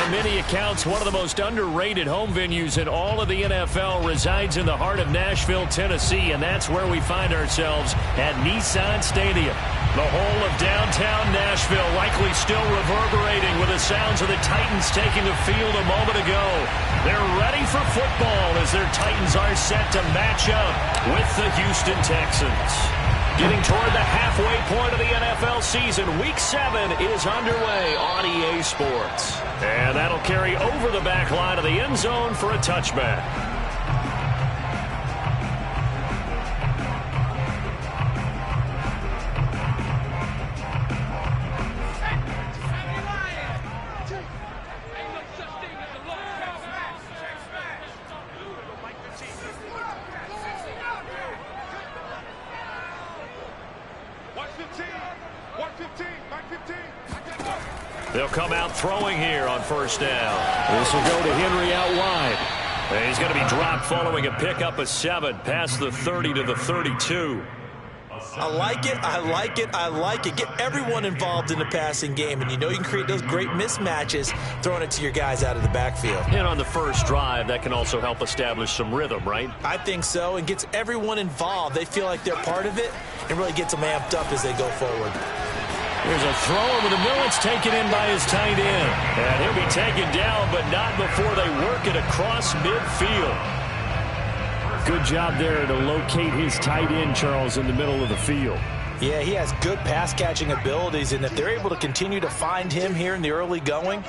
on many accounts, one of the most underrated home venues in all of the NFL resides in the heart of Nashville, Tennessee, and that's where we find ourselves at Nissan Stadium. The whole of downtown Nashville likely still reverberating with the sounds of the Titans taking the field a moment ago. They're ready for football as their Titans are set to match up with the Houston Texans. Getting toward the halfway point of the NFL season, Week 7 is underway on EA Sports. And that'll carry over the back line of the end zone for a touchback. They'll come out throwing here on first down. This will go to Henry out wide. And he's going to be dropped following a pickup of 7 past the 30 to the 32. I like it, I like it, I like it. Get everyone involved in the passing game, and you know you can create those great mismatches throwing it to your guys out of the backfield. And on the first drive, that can also help establish some rhythm, right? I think so, and gets everyone involved. They feel like they're part of it, and really gets them amped up as they go forward. Here's a throw over the middle. It's taken in by his tight end. And he'll be taken down, but not before they work it across midfield. Good job there to locate his tight end, Charles, in the middle of the field. Yeah, he has good pass-catching abilities, and if they're able to continue to find him here in the early going,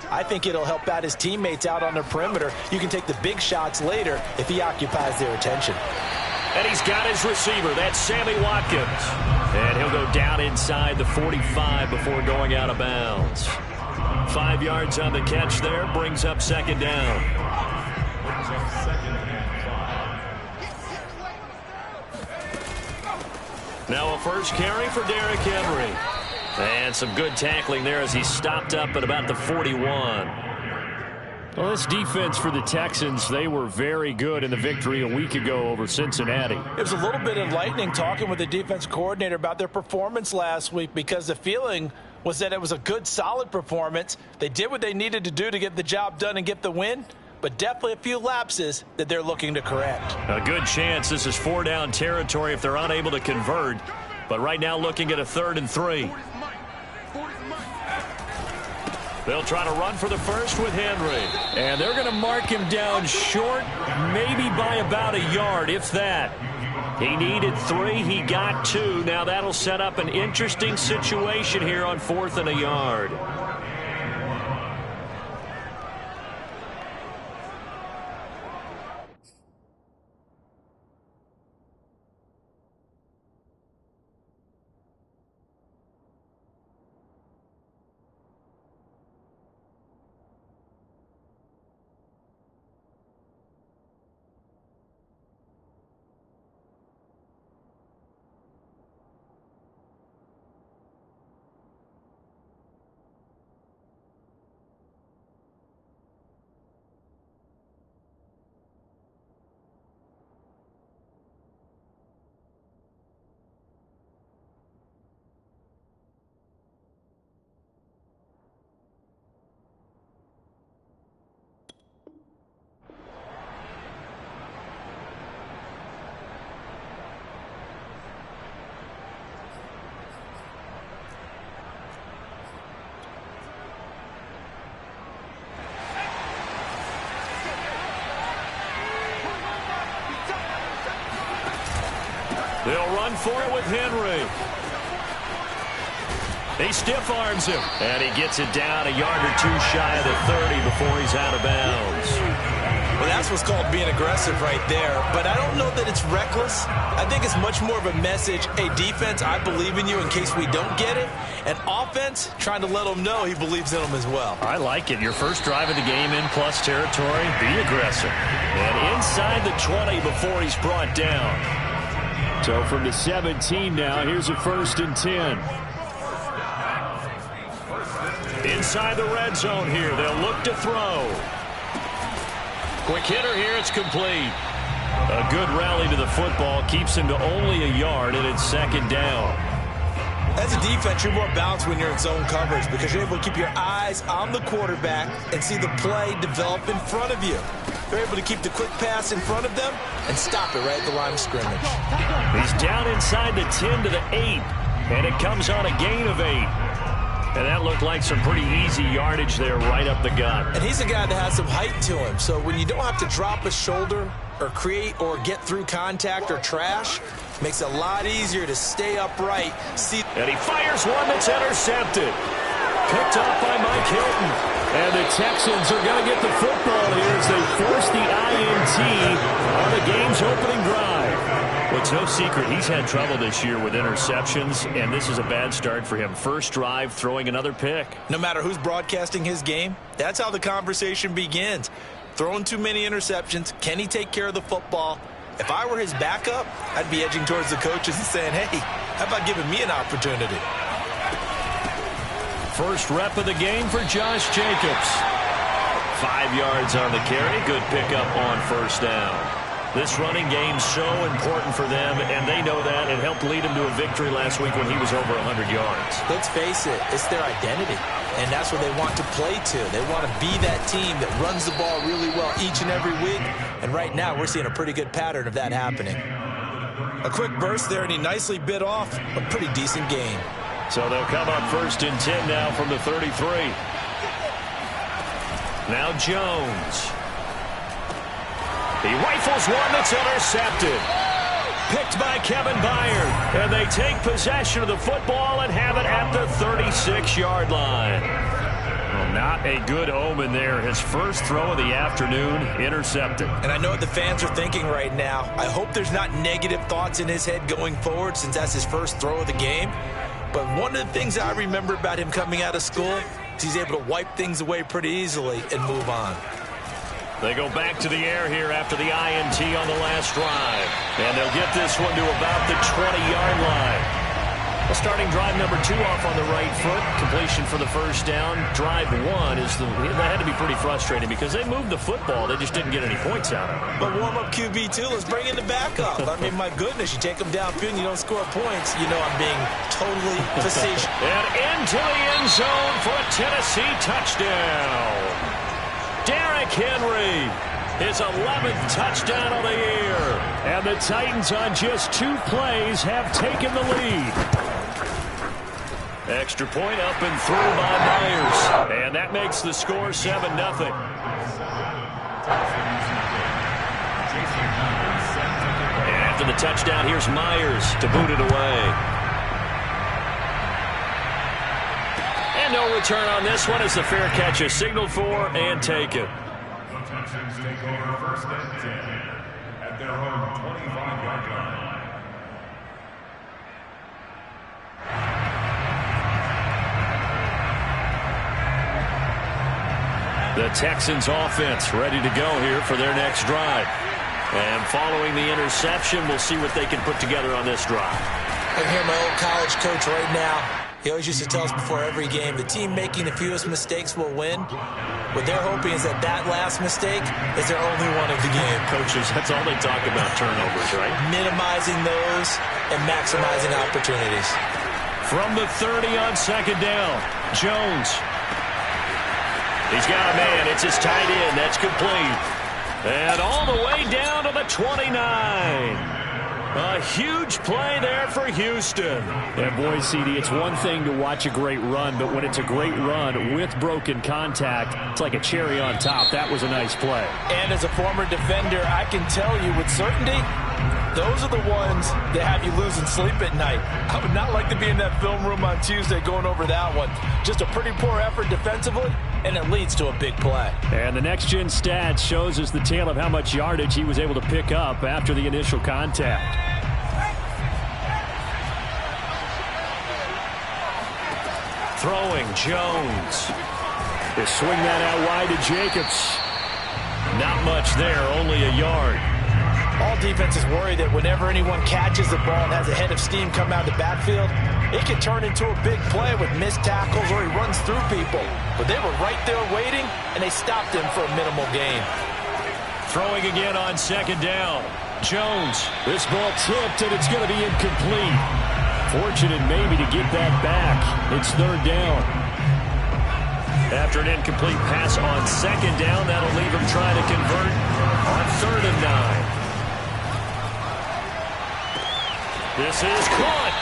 I think it'll help out his teammates out on the perimeter. You can take the big shots later if he occupies their attention. And he's got his receiver. That's Sammy Watkins. And he'll go down inside the 45 before going out of bounds. 5 yards on the catch there. Brings up second down. Now a first carry for Derrick Henry. And some good tackling there as he stopped up at about the 41. Well, this defense for the Texans, they were very good in the victory a week ago over Cincinnati. It was a little bit enlightening talking with the defense coordinator about their performance last week, because the feeling was that it was a good, solid performance. They did what they needed to do to get the job done and get the win, but definitely a few lapses that they're looking to correct. A good chance this is 4-down territory if they're unable to convert, but right now looking at a 3rd and 3. They'll try to run for the first with Henry. And they're going to mark him down short, maybe by about a yard, if that. He needed 3. He got 2. Now that'll set up an interesting situation here on 4th and a yard. They'll run for it with Henry. He stiff arms him. And he gets it down a yard or 2 shy of the 30 before he's out of bounds. Well, that's what's called being aggressive right there. But I don't know that it's reckless. I think it's much more of a message. Hey, defense, I believe in you in case we don't get it. And offense, trying to let them know he believes in them as well. I like it. Your first drive of the game in plus territory, be aggressive. And inside the 20 before he's brought down. So from the 17 now, here's a 1st and 10. Inside the red zone here. They'll look to throw. Quick hitter here. It's complete. A good rally to the football keeps him to only a yard, and it's 2nd down. As a defense, you're more balanced when you're in zone coverage because you're able to keep your eyes on the quarterback and see the play develop in front of you. They're able to keep the quick pass in front of them and stop it right at the line of scrimmage. He's down inside the 10 to the 8, and it comes on a gain of 8. And that looked like some pretty easy yardage there right up the gut. And he's a guy that has some height to him, so when you don't have to drop a shoulder or create or get through contact or trash, makes it a lot easier to stay upright. And he fires one that's intercepted. Picked off by Mike Hilton. And the Texans are going to get the football here as they force the INT on the game's opening drive. Well, it's no secret he's had trouble this year with interceptions, and this is a bad start for him. First drive, throwing another pick. No matter who's broadcasting his game, that's how the conversation begins. Throwing too many interceptions, can he take care of the football? If I were his backup, I'd be edging towards the coaches and saying, hey, how about giving me an opportunity? First rep of the game for Josh Jacobs. 5 yards on the carry. Good pickup on first down. This running game's so important for them, and they know that. It helped lead them to a victory last week when he was over 100 yards. Let's face it, it's their identity, and that's what they want to play to. They want to be that team that runs the ball really well each and every week, and right now we're seeing a pretty good pattern of that happening. A quick burst there, and he nicely bit off a pretty decent gain. So they'll come up 1st and 10 now from the 33. Now Jones. He rifles one that's intercepted. Picked by Kevin Byard. And they take possession of the football and have it at the 36-yard line. Well, not a good omen there. His first throw of the afternoon, intercepted. And I know what the fans are thinking right now. I hope there's not negative thoughts in his head going forward since that's his first throw of the game. But one of the things I remember about him coming out of school is he's able to wipe things away pretty easily and move on. They go back to the air here after the INT on the last drive. And they'll get this one to about the 20-yard line. Well, starting drive number 2 off on the right foot. Completion for the first down. Drive 1 is that had to be pretty frustrating because they moved the football. They just didn't get any points out of it. But warm-up QB2, let's bring in the backup. I mean, my goodness, you take them downfield and you don't score points. You know I'm being totally facetious. And into the end zone for a Tennessee touchdown. Derrick Henry, his 11th touchdown of the year. And the Titans on just 2 plays have taken the lead. Extra point up and through by Myers. And that makes the score 7-0. And after the touchdown, here's Myers to boot it away. And no return on this one as the fair catch is signaled for and taken. The Texans take over 1st and 10 at their own 25-yard line. The Texans offense ready to go here for their next drive. And following the interception, we'll see what they can put together on this drive. I can hear my old college coach right now. He always used to tell us before every game, the team making the fewest mistakes will win. What they're hoping is that last mistake is their only one of the game. Coaches, that's all they talk about, turnovers, right? Minimizing those and maximizing opportunities. From the 30 on 2nd down, Jones. He's got a man. It's his tight end. That's complete. And all the way down to the 29. A huge play there for Houston. And boy, CD, it's one thing to watch a great run, but when it's a great run with broken contact, it's like a cherry on top. That was a nice play. And as a former defender, I can tell you with certainty, those are the ones that have you losing sleep at night. I would not like to be in that film room on Tuesday going over that one. Just a pretty poor effort defensively, and it leads to a big play. And the next-gen stats shows us the tale of how much yardage he was able to pick up after the initial contact. Throwing, Jones. They swing that out wide to Jacobs. Not much there, only a yard. All defenses worry that whenever anyone catches the ball and has a head of steam come out of the backfield, it can turn into a big play with missed tackles or he runs through people. But they were right there waiting, and they stopped him for a minimal gain. Throwing again on 2nd down. Jones. This ball tipped, and it's going to be incomplete. Fortunate maybe to get that back. It's third down. After an incomplete pass on second down, that'll leave him trying to convert on 3rd and 9. This is caught.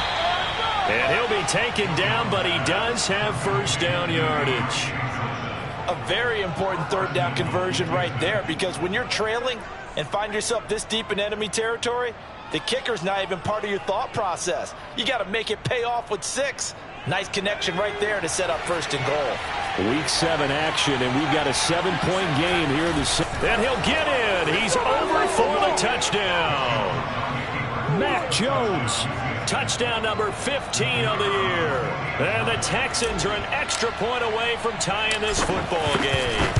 And he'll be taken down, but he does have first down yardage. A very important 3rd down conversion right there, because when you're trailing and find yourself this deep in enemy territory, the kicker's not even part of your thought process. You got to make it pay off with 6. Nice connection right there to set up 1st and goal. Week 7 action, and we've got a 7-point game here in the second. And he'll get in. He's over for the touchdown. Mac Jones. Touchdown number 15 of the year. And the Texans are an extra point away from tying this football game.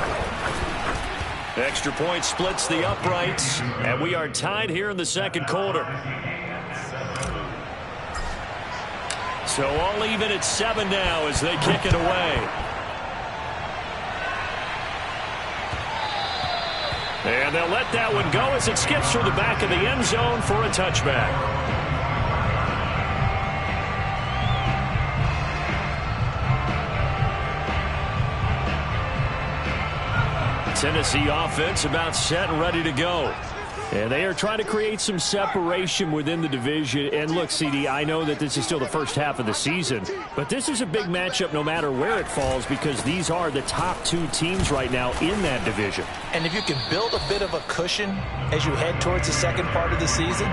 Extra point splits the uprights, and we are tied here in the second quarter. So all even at 7 now as they kick it away. And they'll let that one go as it skips through the back of the end zone for a touchback. Tennessee offense about set and ready to go. And they are trying to create some separation within the division. And look, CD, I know that this is still the first half of the season, but this is a big matchup no matter where it falls, because these are the top 2 teams right now in that division. And if you can build a bit of a cushion as you head towards the second part of the season,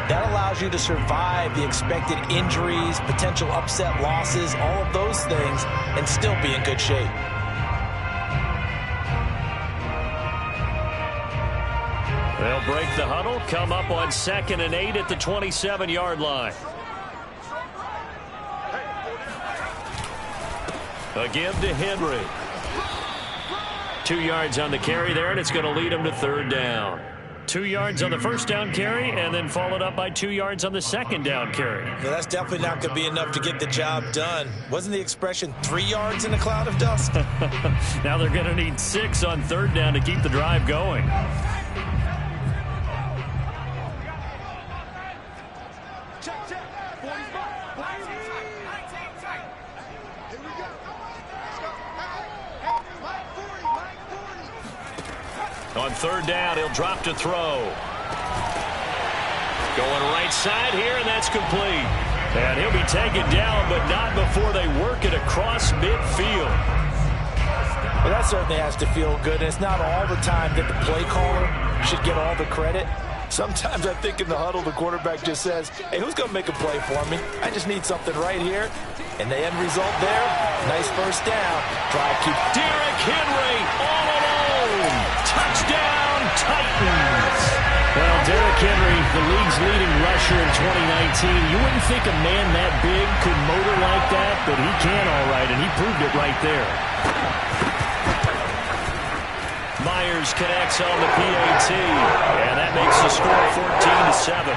that allows you to survive the expected injuries, potential upset losses, all of those things, and still be in good shape. They'll break the huddle, come up on 2nd and 8 at the 27-yard line. A give to Henry. 2 yards on the carry there, and it's going to lead him to 3rd down. 2 yards on the first down carry, and then followed up by 2 yards on the second down carry. Yeah, that's definitely not going to be enough to get the job done. Wasn't the expression 3 yards in a cloud of dust? Now they're going to need 6 on 3rd down to keep the drive going. On 3rd down, he'll drop to throw. Going right side here, and that's complete. And he'll be taken down, but not before they work it across midfield. Well, that certainly has to feel good. And it's not all the time that the play caller should get all the credit. Sometimes I think in the huddle, the quarterback just says, hey, who's going to make a play for me? I just need something right here. And the end result there, nice first down. Drive keep. Derrick Henry all alone. Touchdown, Titans. Well, Derrick Henry, the league's leading rusher in 2019. You wouldn't think a man that big could motor like that, but he can all right, and he proved it right there. Myers connects on the PAT, and that makes the score 14-7.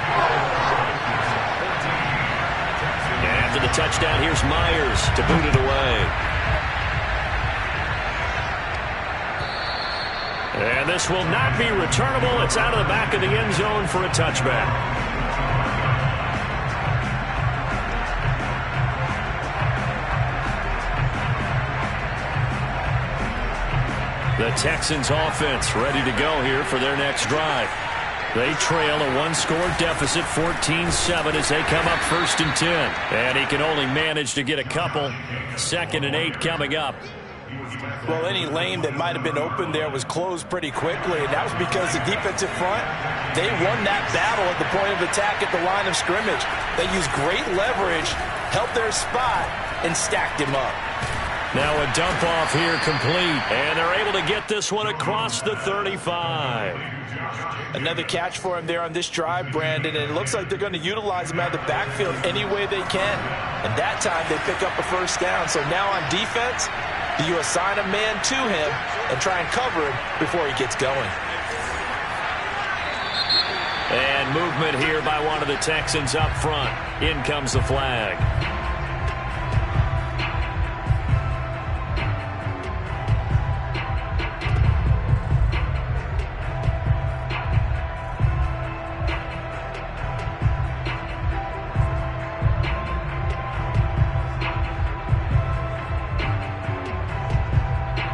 And after the touchdown, here's Myers to boot it away. And this will not be returnable. It's out of the back of the end zone for a touchback. The Texans offense ready to go here for their next drive. They trail a one-score deficit, 14-7, as they come up 1st and 10. And he can only manage to get a couple. 2nd and 8 coming up. Well, any lane that might have been open there was closed pretty quickly, and that was because the defensive front, they won that battle at the point of attack at the line of scrimmage. They used great leverage, helped their spot, and stacked him up. Now a dump off here complete, and they're able to get this one across the 35. Another catch for him there on this drive, Brandon, and it looks like they're going to utilize him out of the backfield any way they can. And that time they pick up a first down. So now on defense, do you assign a man to him and try and cover him before he gets going? And movement here by one of the Texans up front. In comes the flag.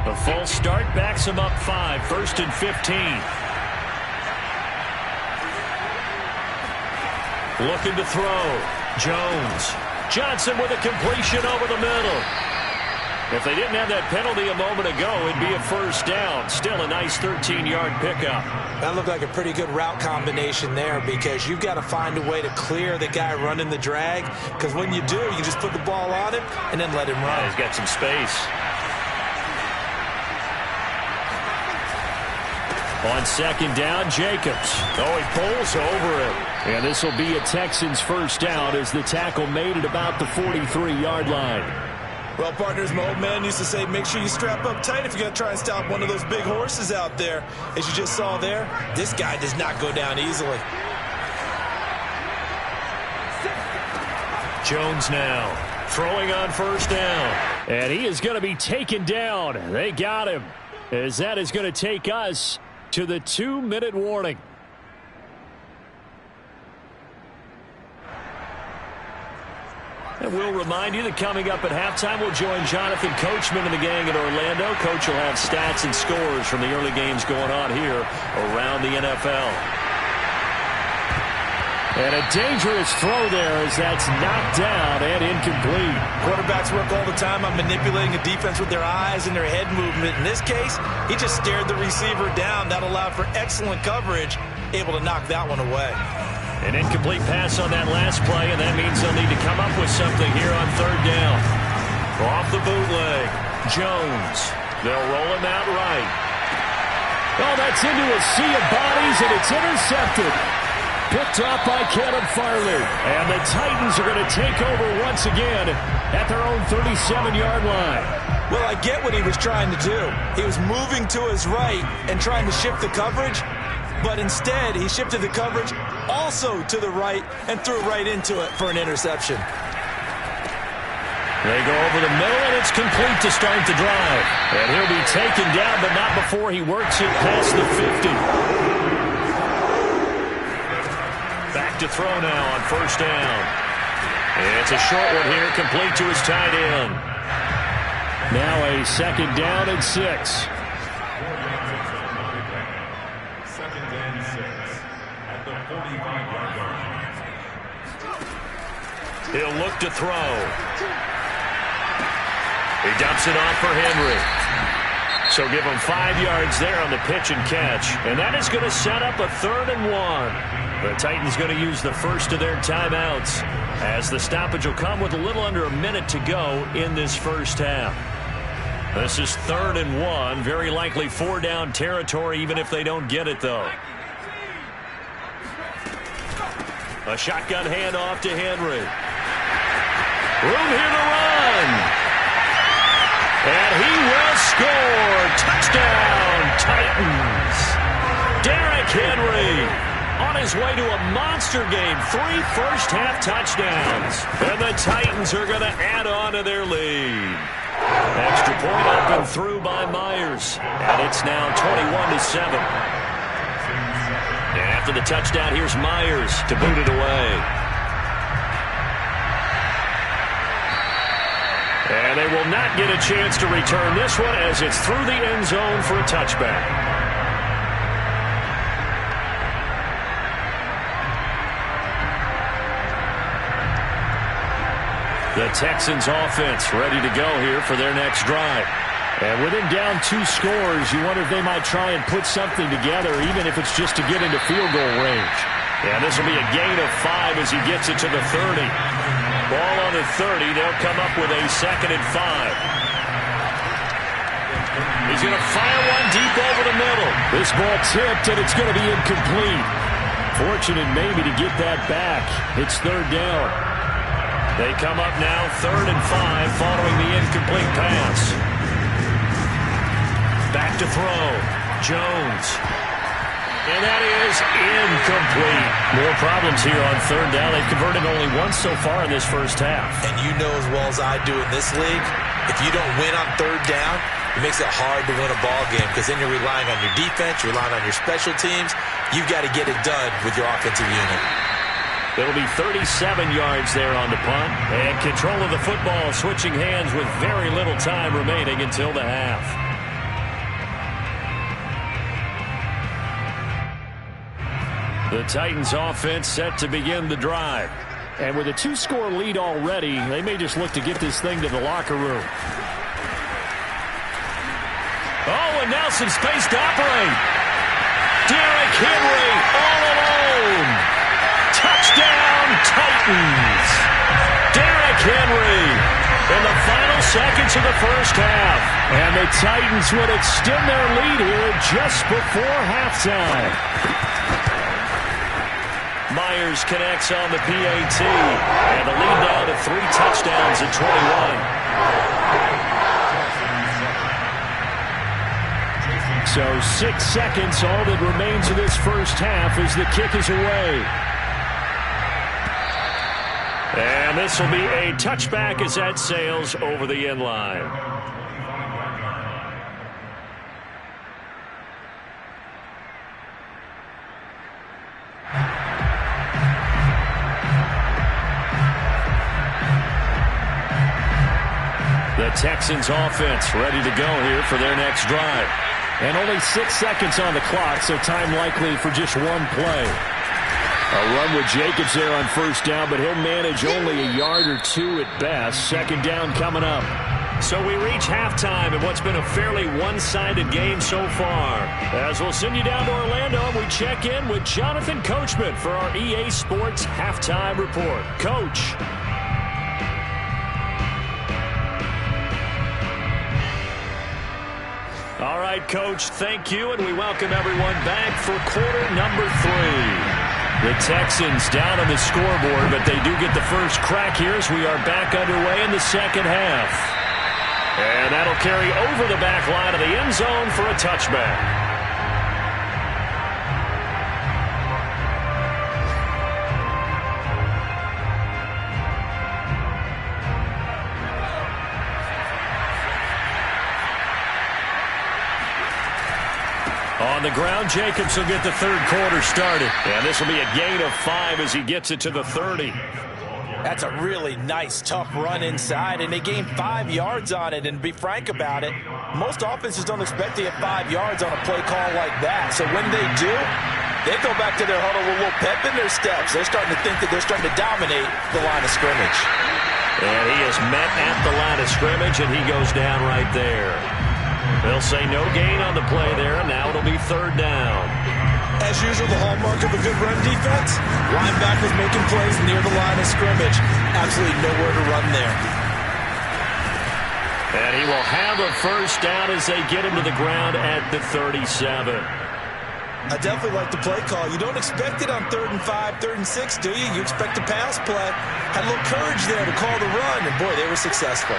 A false start backs him up 5, 1st and 15. Looking to throw. Jones. Johnson with a completion over the middle. If they didn't have that penalty a moment ago, it'd be a first down. Still a nice 13-yard pickup. That looked like a pretty good route combination there, because you've got to find a way to clear the guy running the drag, because when you do, you just put the ball on him and then let him run. Yeah, he's got some space. On 2nd down, Jacobs. Oh, he pulls over it. And this will be a Texans first down as the tackle made at about the 43-yard line. Well, partners, my old man used to say, make sure you strap up tight if you're going to try and stop one of those big horses out there. As you just saw there, this guy does not go down easily. Jones now throwing on first down. And he is going to be taken down. They got him, as that is going to take us to the 2-minute warning. And we'll remind you that coming up at halftime, we'll join Jonathan Coachman and the gang in Orlando. Coach will have stats and scores from the early games going on here around the NFL. And a dangerous throw there as that's knocked down and incomplete. Quarterbacks work all the time on manipulating a defense with their eyes and their head movement. In this case, he just stared the receiver down. That allowed for excellent coverage, able to knock that one away. An incomplete pass on that last play, and that means they'll need to come up with something here on 3rd down. Off the bootleg, Jones. They'll roll him out right. Oh, that's into a sea of bodies, and it's intercepted. Picked off by Caleb Farley. And the Titans are going to take over once again at their own 37-yard line. Well, I get what he was trying to do. He was moving to his right and trying to shift the coverage, but instead he shifted the coverage also to the right and threw right into it for an interception. They go over the middle, and it's complete to start the drive. And he'll be taken down, but not before he works it past the 50. Back to throw now on first down. It's a short one here, complete to his tight end. Now a 2nd down and 6. 2nd and 6 at the 45-yard line. He'll look to throw. He dumps it off for Henry. So give him 5 yards there on the pitch and catch. And that is going to set up a 3rd and 1. The Titans going to use the first of their timeouts, as the stoppage will come with a little under a minute to go in this first half. This is 3rd and 1. Very likely 4-down territory, even if they don't get it, though. A shotgun handoff to Henry. Room here to run. And he will score. Touchdown, Titans. Derrick Henry on his way to a monster game. 3 first-half touchdowns. And the Titans are going to add on to their lead. Extra point up and through by Myers. And it's now 21-7. And after the touchdown, here's Myers to boot it away. And they will not get a chance to return this one, as it's through the end zone for a touchback. The Texans offense ready to go here for their next drive. And with him down 2 scores, you wonder if they might try and put something together, even if it's just to get into field goal range. And this will be a gain of 5 as he gets it to the 30. Ball on the 30. They'll come up with a 2nd and 5. He's going to fire one deep over the middle. This ball tipped, and it's going to be incomplete. Fortunate maybe to get that back. It's 3rd down. They come up now 3rd and 5 following the incomplete pass. Back to throw. Jones. And that is incomplete. More problems here on 3rd down. They've converted only once so far in this first half. And you know as well as I do in this league, if you don't win on 3rd down, it makes it hard to win a ball game, because then you're relying on your defense, you're relying on your special teams. You've got to get it done with your offensive unit. It'll be 37 yards there on the punt. And control of the football switching hands with very little time remaining until the half. The Titans offense set to begin the drive. And with a 2-score lead already, they may just look to get this thing to the locker room. Oh, and now some space to operate. Derrick Henry all alone. Touchdown, Titans. Derrick Henry in the final seconds of the first half. And the Titans would extend their lead here just before halftime. Myers connects on the PAT. And the lead now to 3 touchdowns at 21. So 6 seconds, all that remains of this first half as the kick is away. And this will be a touchback as that sails over the end line. The Texans offense ready to go here for their next drive. And only 6 seconds on the clock, so time likely for just one play. A run with Jacobs there on first down, but he'll manage only a yard or 2 at best. Second down coming up. So we reach halftime in what's been a fairly one-sided game so far. As we'll send you down to Orlando, and we check in with Jonathan Coachman for our EA Sports Halftime Report. Coach. All right, Coach, thank you, and we welcome everyone back for quarter number 3. The Texans down on the scoreboard, but they do get the first crack here as we are back underway in the second half. And that'll carry over the back line of the end zone for a touchback. On the ground, Jacobs will get the third quarter started. And this will be a gain of 5 as he gets it to the 30. That's a really nice, tough run inside, and they gained 5 yards on it. And to be frank about it, most offenses don't expect to get 5 yards on a play call like that. So when they do, they go back to their huddle with a little pep in their steps. They're starting to think that they're starting to dominate the line of scrimmage. And he is met at the line of scrimmage, and he goes down right there. They'll say no gain on the play there, and now it'll be third down. As usual, the hallmark of a good run defense, linebackers making plays near the line of scrimmage. Absolutely nowhere to run there. And he will have a first down as they get him to the ground at the 37. I definitely like the play call. You don't expect it on 3rd and 5, 3rd and 6, do you? You expect a pass play. Had a little courage there to call the run, and boy, they were successful.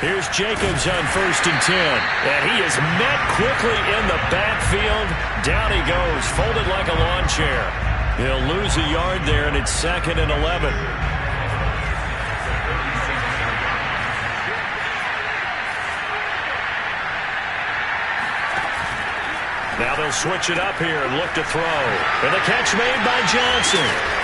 Here's Jacobs on 1st and 10. And he is met quickly in the backfield. Down he goes, folded like a lawn chair. He'll lose a yard there, and it's 2nd and 11. Now they'll switch it up here and look to throw. And the catch made by Johnson.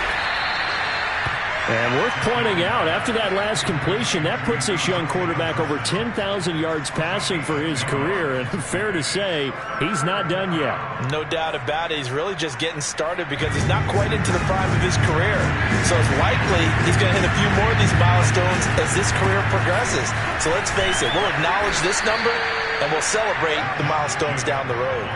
And worth pointing out, after that last completion, that puts this young quarterback over 10,000 yards passing for his career. And fair to say, he's not done yet. No doubt about it. He's really just getting started because he's not quite into the prime of his career. So it's likely he's going to hit a few more of these milestones as this career progresses. So let's face it, we'll acknowledge this number and we'll celebrate the milestones down the road.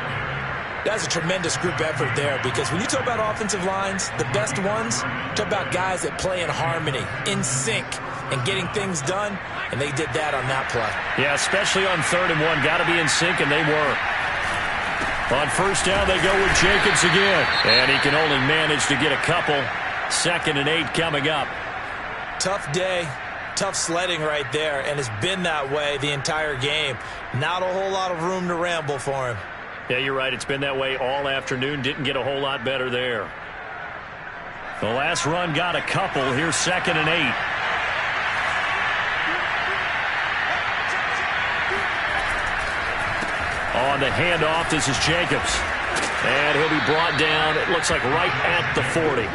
That's a tremendous group effort there, because when you talk about offensive lines, the best ones, talk about guys that play in harmony, in sync, and getting things done, and they did that on that play. Yeah, especially on 3rd and 1. Got to be in sync, and they were. On first down, they go with Jacobs again, and he can only manage to get a couple. 2nd and 8 coming up. Tough day, tough sledding right there, and it's been that way the entire game. Not a whole lot of room to ramble for him. Yeah, you're right. It's been that way all afternoon. Didn't get a whole lot better there. The last run got a couple. Here's 2nd and 8. On the handoff, this is Jacobs. And he'll be brought down, it looks like right at the 40.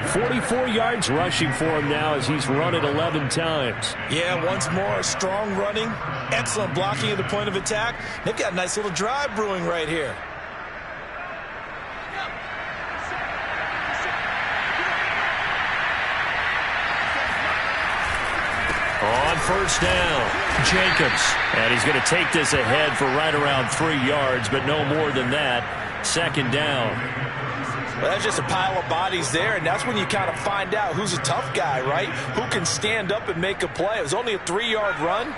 44 yards rushing for him now as he's run it 11 times. Yeah, once more, strong running, excellent blocking at the point of attack. They've got a nice little drive brewing right here. first down. Jacobs. And he's going to take this ahead for right around 3 yards, but no more than that. Second down. Well, that's just a pile of bodies there, and that's when you kind of find out who's a tough guy, right? Who can stand up and make a play. It was only a 3-yard run,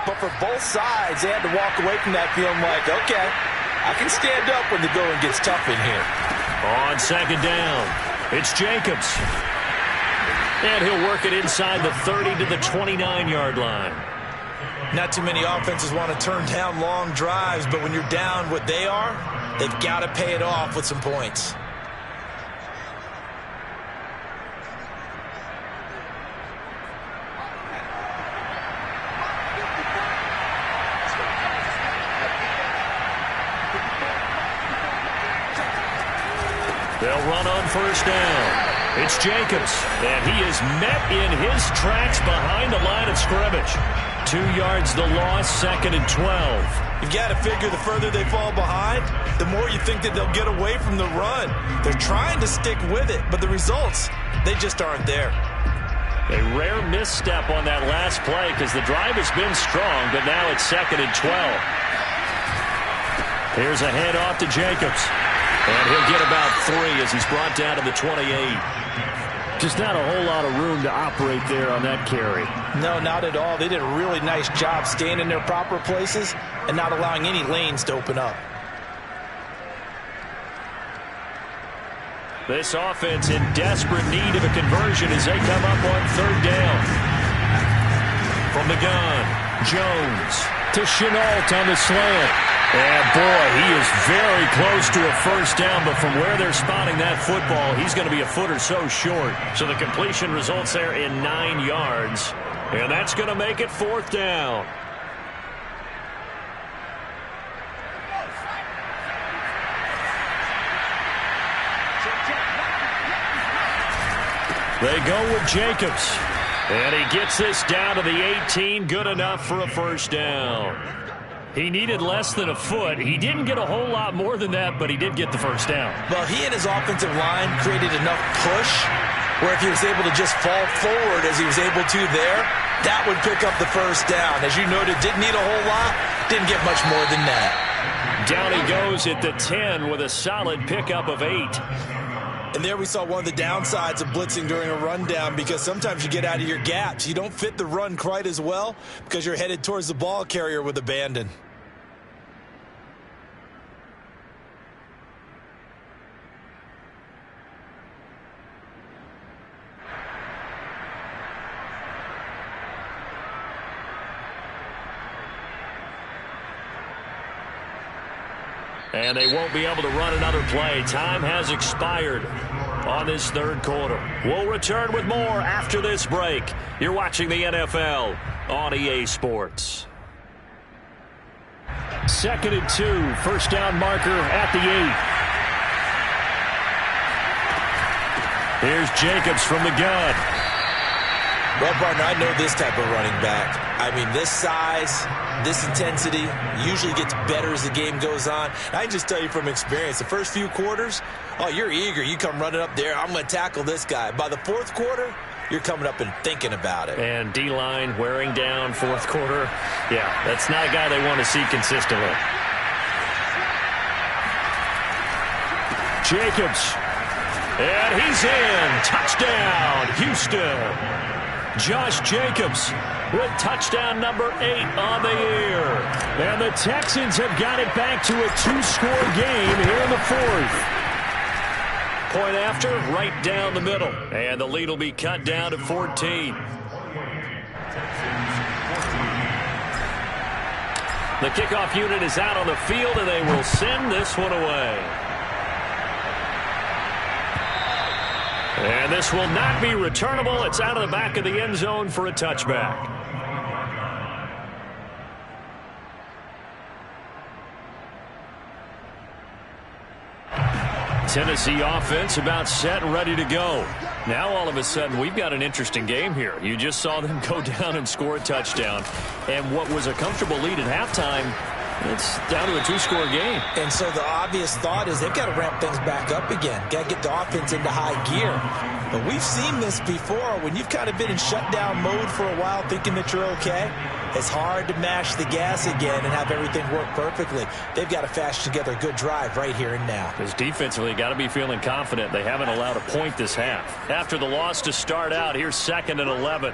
but for both sides, they had to walk away from that feeling like, okay, I can stand up when the going gets tough in here. On second down, it's Jacobs. And he'll work it inside the 30 to the 29-yard line. Not too many offenses want to turn down long drives, but when you're down what they are, they've got to pay it off with some points. They'll run on first down. It's Jacobs, and he is met in his tracks behind the line of scrimmage. 2 yards the loss, second and 12. You've got to figure the further they fall behind, the more you think that they'll get away from the run. They're trying to stick with it, but the results, they just aren't there. A rare misstep on that last play because the drive has been strong, but now it's second and 12. Here's a handoff to Jacobs. And he'll get about 3 as he's brought down to the 28. Just not a whole lot of room to operate there on that carry. No, not at all. They did a really nice job staying in their proper places and not allowing any lanes to open up. This offense in desperate need of a conversion as they come up on third down. From the gun, Jones to Chenault on the slant. And, boy, he is very close to a first down, but from where they're spotting that football, he's going to be a foot or so short. So the completion results there in 9 yards, and that's going to make it fourth down. They go with Jacobs, and he gets this down to the 18, good enough for a first down. He needed less than a foot. He didn't get a whole lot more than that, but he did get the first down. Well, he and his offensive line created enough push where if he was able to just fall forward as he was able to there, that would pick up the first down. As you noted, didn't need a whole lot, didn't get much more than that. Down he goes at the 10 with a solid pickup of 8. And there we saw one of the downsides of blitzing during a rundown because sometimes you get out of your gaps. You don't fit the run quite as well because you're headed towards the ball carrier with abandon. And they won't be able to run another play. Time has expired on this third quarter. We'll return with more after this break. You're watching the NFL on EA Sports. Second and 2. First down marker at the 8. Here's Jacobs from the gun. Well, partner, I know this type of running back. I mean, this size, this intensity usually gets better as the game goes on. I can just tell you from experience, the first few quarters, oh, you're eager. You come running up there, I'm going to tackle this guy. By the fourth quarter, you're coming up and thinking about it. And D-line wearing down fourth quarter. Yeah, that's not a guy they want to see consistently. Jacobs. And he's in. Touchdown, Houston. Josh Jacobs with touchdown number 8 on the year. And the Texans have got it back to a 2-score game here in the fourth. Point after, right down the middle. And the lead will be cut down to 14. The kickoff unit is out on the field, and they will send this one away. And this will not be returnable. It's out of the back of the end zone for a touchback. Tennessee offense about set and ready to go. Now all of a sudden we've got an interesting game here. You just saw them go down and score a touchdown. And what was a comfortable lead at halftime It's down to a two-score game. And so the obvious thought is they've got to ramp things back up again. Got to get the offense into high gear. But we've seen this before. When you've kind of been in shutdown mode for a while thinking that you're okay, it's hard to mash the gas again and have everything work perfectly. They've got to fashion together a good drive right here and now. Because defensively, got to be feeling confident. They haven't allowed a point this half. After the loss to start out, here's 2nd and 11.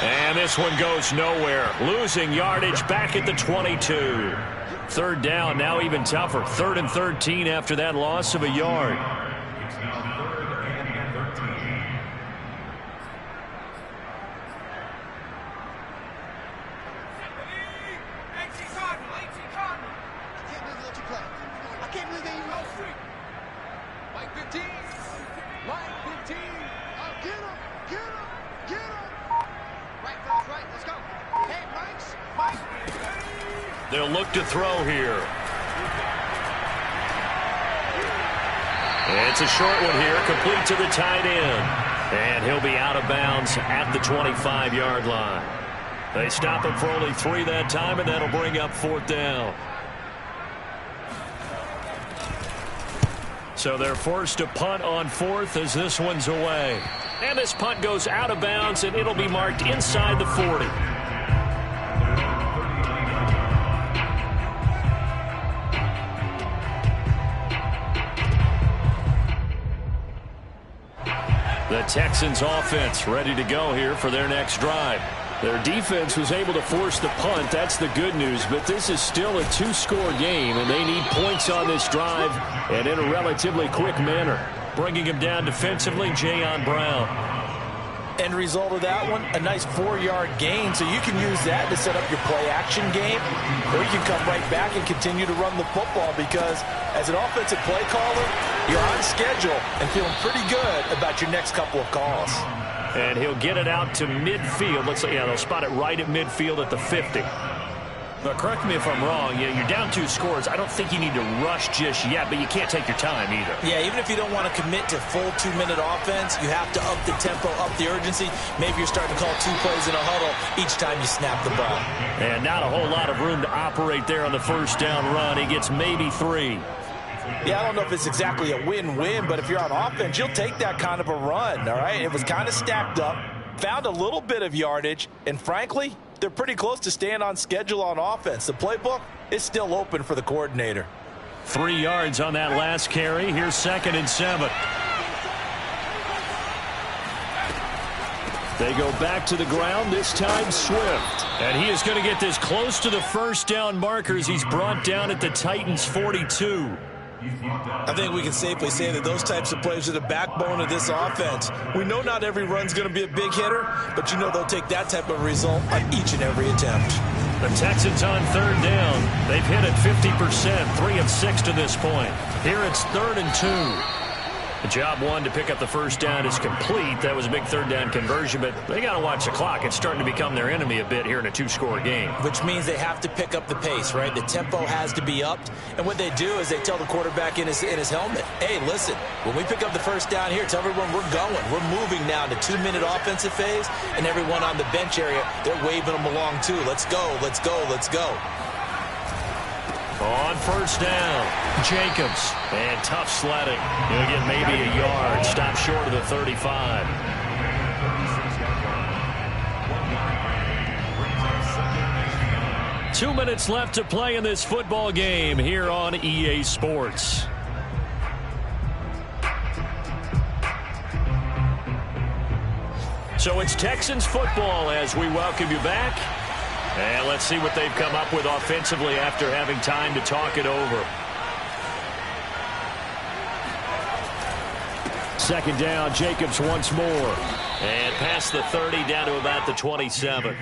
And this one goes nowhere. Losing yardage back at the 22. 3rd down, now even tougher. 3rd and 13 after that loss of a yard. It's now 3rd and 13. I can't believe they even Mike 15. Mike 15. Oh, get him. Get him. Get him. Right, fellas, right. Let's go. Hey, Mike. They'll look to throw here. It's a short one here, complete to the tight end. And he'll be out of bounds at the 25-yard line. They stop him for only 3 that time, and that'll bring up 4th down. So they're forced to punt on 4th as this one's away. And this punt goes out of bounds, and it'll be marked inside the 40. The Texans offense ready to go here for their next drive. Their defense was able to force the punt. That's the good news. But this is still a 2-score game, and they need points on this drive and in a relatively quick manner. Bringing him down defensively, Jayon Brown. End result of that one, a nice 4-yard gain. So you can use that to set up your play-action game, or you can come right back and continue to run the football because as an offensive play caller, you're on schedule and feeling pretty good about your next couple of calls. And he'll get it out to midfield. Looks like, yeah, they'll spot it right at midfield at the 50. But correct me if I'm wrong, you're down 2 scores. I don't think you need to rush just yet, but you can't take your time either. Yeah, even if you don't want to commit to full 2-minute offense, you have to up the tempo, up the urgency. Maybe you're starting to call 2 plays in a huddle each time you snap the ball. And not a whole lot of room to operate there on the 1st down run. He gets maybe 3. Yeah, I don't know if it's exactly a win-win, but if you're on offense, you'll take that kind of a run, all right? It was kind of stacked up, found a little bit of yardage, and frankly, they're pretty close to staying on schedule on offense. The playbook is still open for the coordinator. 3 yards on that last carry. Here's 2nd and 7. They go back to the ground, this time Swift. And he is going to get this close to the 1st down markers. He's brought down at the Titans' 42. I think we can safely say that those types of plays are the backbone of this offense. We know not every run's going to be a big hitter, but you know they'll take that type of result on each and every attempt. The Texans on 3rd down. They've hit it 50%, 3 of 6 to this point. Here it's 3rd and 2. The job 1 to pick up the 1st down is complete. That was a big 3rd down conversion, but they got to watch the clock. It's starting to become their enemy a bit here in a 2-score game. Which means they have to pick up the pace, right? The tempo has to be upped. And what they do is they tell the quarterback in his helmet, hey, listen, when we pick up the 1st down here, tell everyone we're going. We're moving now to 2-minute offensive phase, and everyone on the bench area, they're waving them along too. Let's go, let's go, let's go. On 1st down, Jacobs. And tough sledding. He'll get maybe a yard. Stop short of the 35. Two minutes left to play in this football game here on EA Sports. So it's Texans football as we welcome you back. And let's see what they've come up with offensively after having time to talk it over. 2nd down, Jacobs once more. And past the 30 down to about the 27.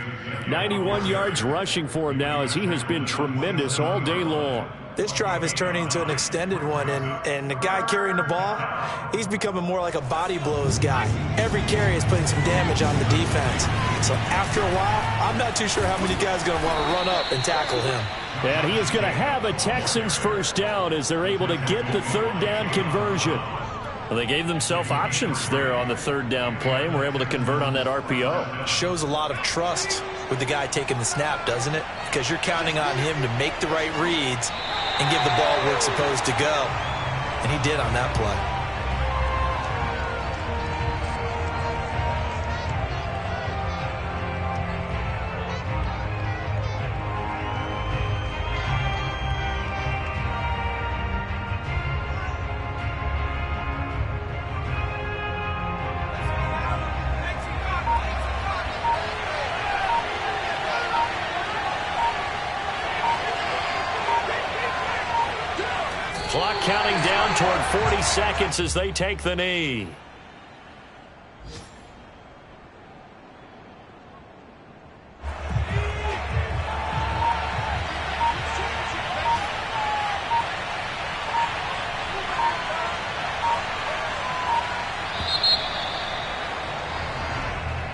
91 yards rushing for him now as he has been tremendous all day long. This drive is turning into an extended one, and the guy carrying the ball, he's becoming more like a body blows guy. Every carry is putting some damage on the defense. So after a while, I'm not too sure how many guys are going to want to run up and tackle him. And he is going to have a Texans 1st down as they're able to get the 3rd down conversion. Well, they gave themselves options there on the third down play and were able to convert on that RPO. Shows a lot of trust with the guy taking the snap, doesn't it? Because you're counting on him to make the right reads and give the ball where it's supposed to go. And he did on that play. Clock counting down toward 40 seconds as they take the knee.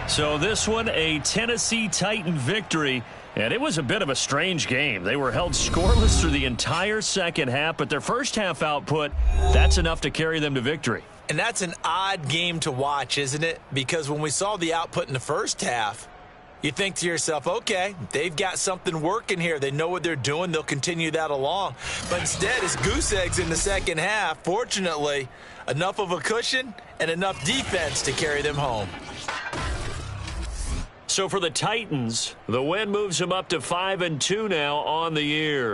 So this one, a Tennessee Titan victory. And it was a bit of a strange game. They were held scoreless through the entire second half, but their first half output, that's enough to carry them to victory. And that's an odd game to watch, isn't it? Because when we saw the output in the first half, you think to yourself, okay, they've got something working here. They know what they're doing. They'll continue that along. But instead, it's goose eggs in the second half. Fortunately, enough of a cushion and enough defense to carry them home. So for the Titans, the win moves them up to 5-2 now on the year.